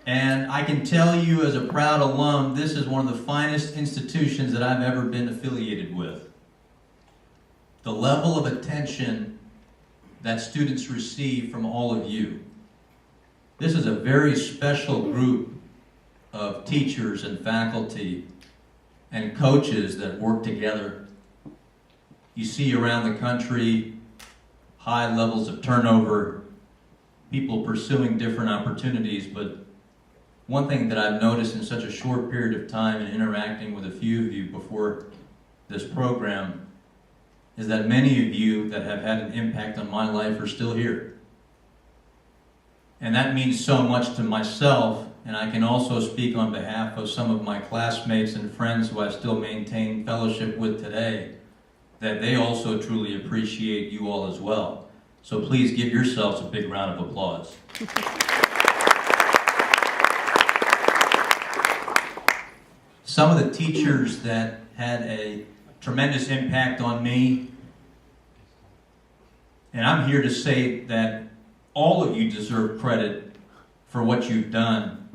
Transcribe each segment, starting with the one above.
And I can tell you as a proud alum, this is one of the finest institutions that I've ever been affiliated with. The level of attention that students receive from all of you. This is a very special group of teachers and faculty and coaches that work together. You see around the country high levels of turnover, people pursuing different opportunities, but one thing that I've noticed in such a short period of time in interacting with a few of you before this program is that many of you that have had an impact on my life are still here. And that means so much to myself, and I can also speak on behalf of some of my classmates and friends who I still maintain fellowship with today, that they also truly appreciate you all as well. So please give yourselves a big round of applause. Some of the teachers that had a tremendous impact on me, and I'm here to say that all of you deserve credit for what you've done,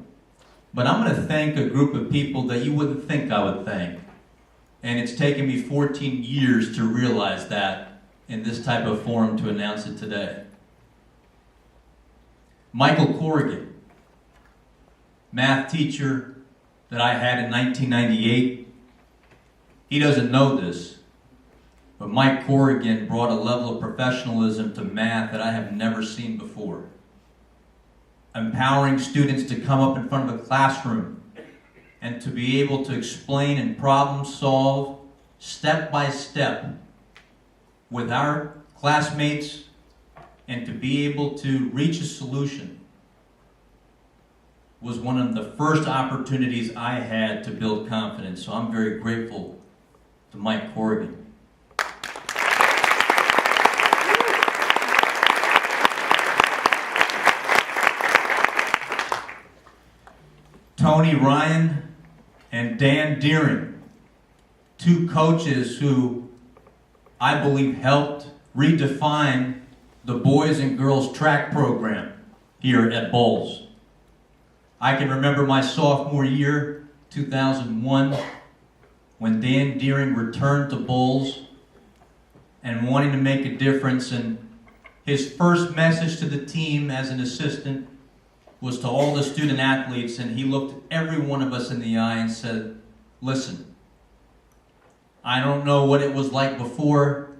but I'm going to thank a group of people that you wouldn't think I would thank. And it's taken me 14 years to realize that in this type of forum to announce it today. Michael Corrigan, math teacher that I had in 1998. He doesn't know this, but Mike Corrigan brought a level of professionalism to math that I have never seen before. Empowering students to come up in front of a classroom and to be able to explain and problem solve step by step with our classmates and to be able to reach a solution was one of the first opportunities I had to build confidence. So I'm very grateful to Mike Corrigan. Tony Ryan and Dan Deering, two coaches who I believe helped redefine the boys and girls track program here at Bolles. I can remember my sophomore year, 2001, when Dan Deering returned to Bolles and wanting to make a difference, and his first message to the team as an assistant was to all the student athletes, and he looked every one of us in the eye and said, listen, I don't know what it was like before,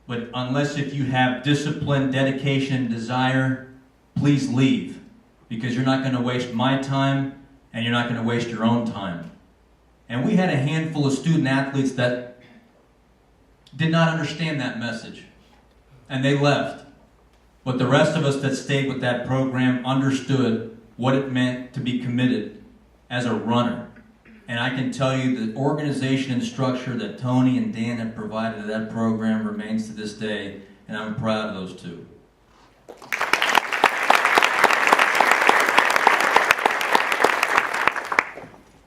but unless if you have discipline, dedication, and desire, please leave, because you're not going to waste my time and you're not going to waste your own time. And we had a handful of student athletes that did not understand that message, and they left. But the rest of us that stayed with that program understood what it meant to be committed as a runner. And I can tell you the organization and structure that Tony and Dan have provided to that program remains to this day, and I'm proud of those two.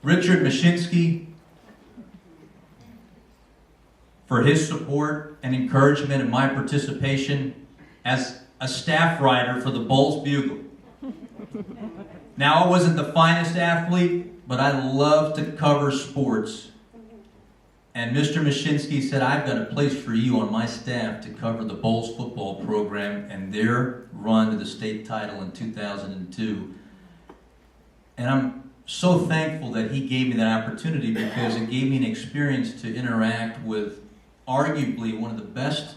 Richard Mashinsky, for his support and encouragement in my participation as a staff writer for the Bolles Bugle. Now, I wasn't the finest athlete, but I love to cover sports. And Mr. Mashinsky said, I've got a place for you on my staff to cover the Bolles football program and their run to the state title in 2002. And I'm so thankful that he gave me that opportunity, because it gave me an experience to interact with arguably one of the best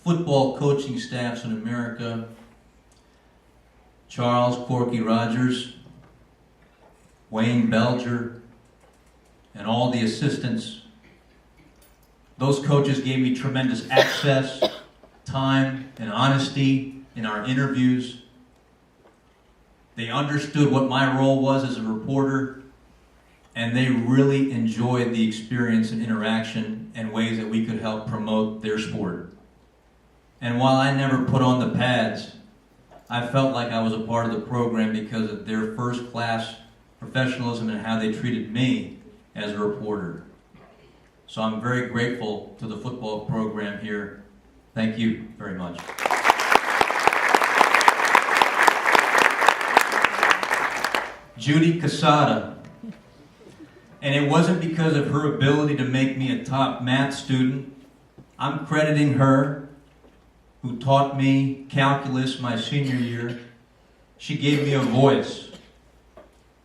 football coaching staffs in America. Charles Corky Rogers, Wayne Belger, and all the assistants. Those coaches gave me tremendous access, time, and honesty in our interviews. They understood what my role was as a reporter, and they really enjoyed the experience and interaction and ways that we could help promote their sport. And while I never put on the pads, I felt like I was a part of the program because of their first-class professionalism and how they treated me as a reporter. So I'm very grateful to the football program here. Thank you very much. Judy Casada. And it wasn't because of her ability to make me a top math student. I'm crediting her, who taught me calculus my senior year. She gave me a voice.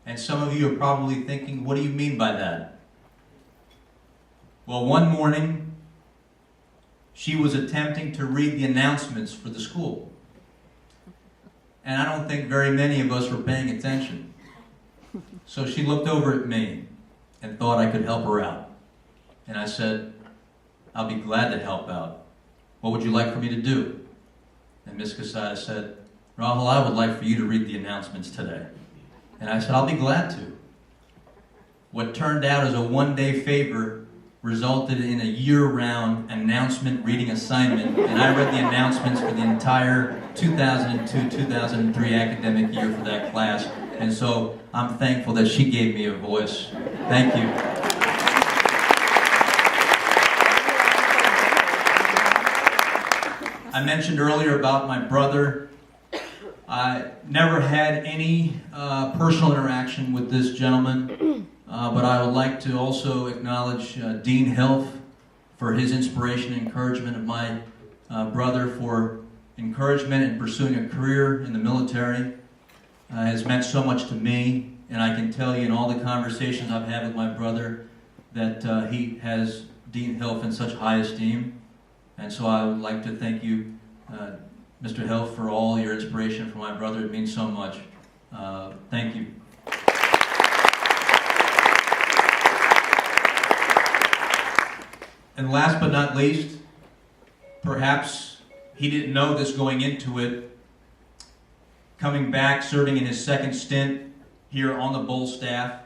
And some of you are probably thinking, what do you mean by that? Well, one morning, she was attempting to read the announcements for the school. And I don't think very many of us were paying attention. So she looked over at me and thought I could help her out. And I said, I'll be glad to help out. What would you like for me to do? And Miss Casada said, Rahul, I would like for you to read the announcements today. And I said, I'll be glad to. What turned out as a one-day favor resulted in a year-round announcement reading assignment, and I read the announcements for the entire 2002-2003 academic year for that class. And so I'm thankful that she gave me a voice. Thank you. I mentioned earlier about my brother. I never had any personal interaction with this gentleman, but I would like to also acknowledge Dean Helf for his inspiration and encouragement of my brother, for encouragement in pursuing a career in the military. Has meant so much to me, and I can tell you in all the conversations I've had with my brother that he has Dean Helf in such high esteem. And so I would like to thank you, Mr. Helf, for all your inspiration for my brother. It means so much. Thank you. And last but not least, perhaps he didn't know this going into it, coming back, serving in his second stint here on the Bolles staff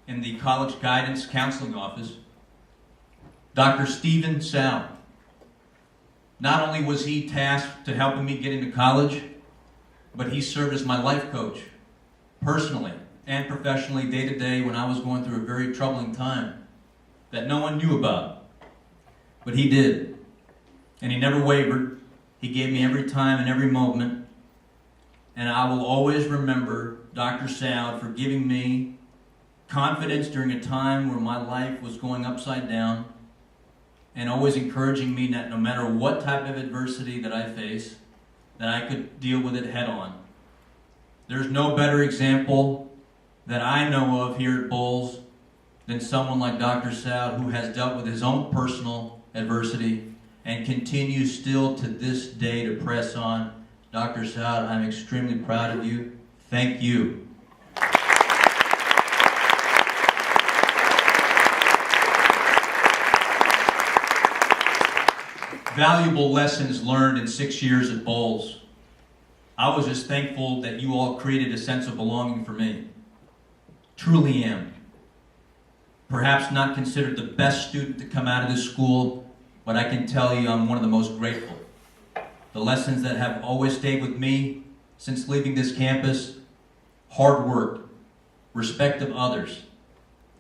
in the College Guidance Counseling Office, Dr. Stephen Sow. Not only was he tasked to helping me get into college, but he served as my life coach, personally and professionally, day to day, when I was going through a very troubling time that no one knew about. But he did. And he never wavered. He gave me every time and every moment. And I will always remember Dr. Sow for giving me confidence during a time where my life was going upside down, and always encouraging me that no matter what type of adversity that I face, that I could deal with it head on. There's no better example that I know of here at Bolles than someone like Dr. Sow, who has dealt with his own personal adversity and continues still to this day to press on. Dr. Sow, I'm extremely proud of you. Thank you. Valuable lessons learned in 6 years at Bolles. I was just thankful that you all created a sense of belonging for me. Truly am. Perhaps not considered the best student to come out of this school, but I can tell you I'm one of the most grateful. The lessons that have always stayed with me since leaving this campus: hard work, respect of others,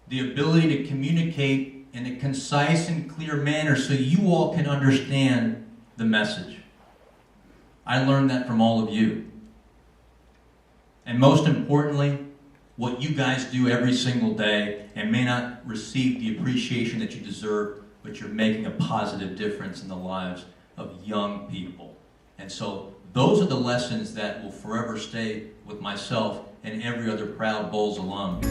the ability to communicate in a concise and clear manner so you all can understand the message. I learned that from all of you. And most importantly, what you guys do every single day and may not receive the appreciation that you deserve, but you're making a positive difference in the lives of young people. And so those are the lessons that will forever stay with myself and every other proud Bolles alum.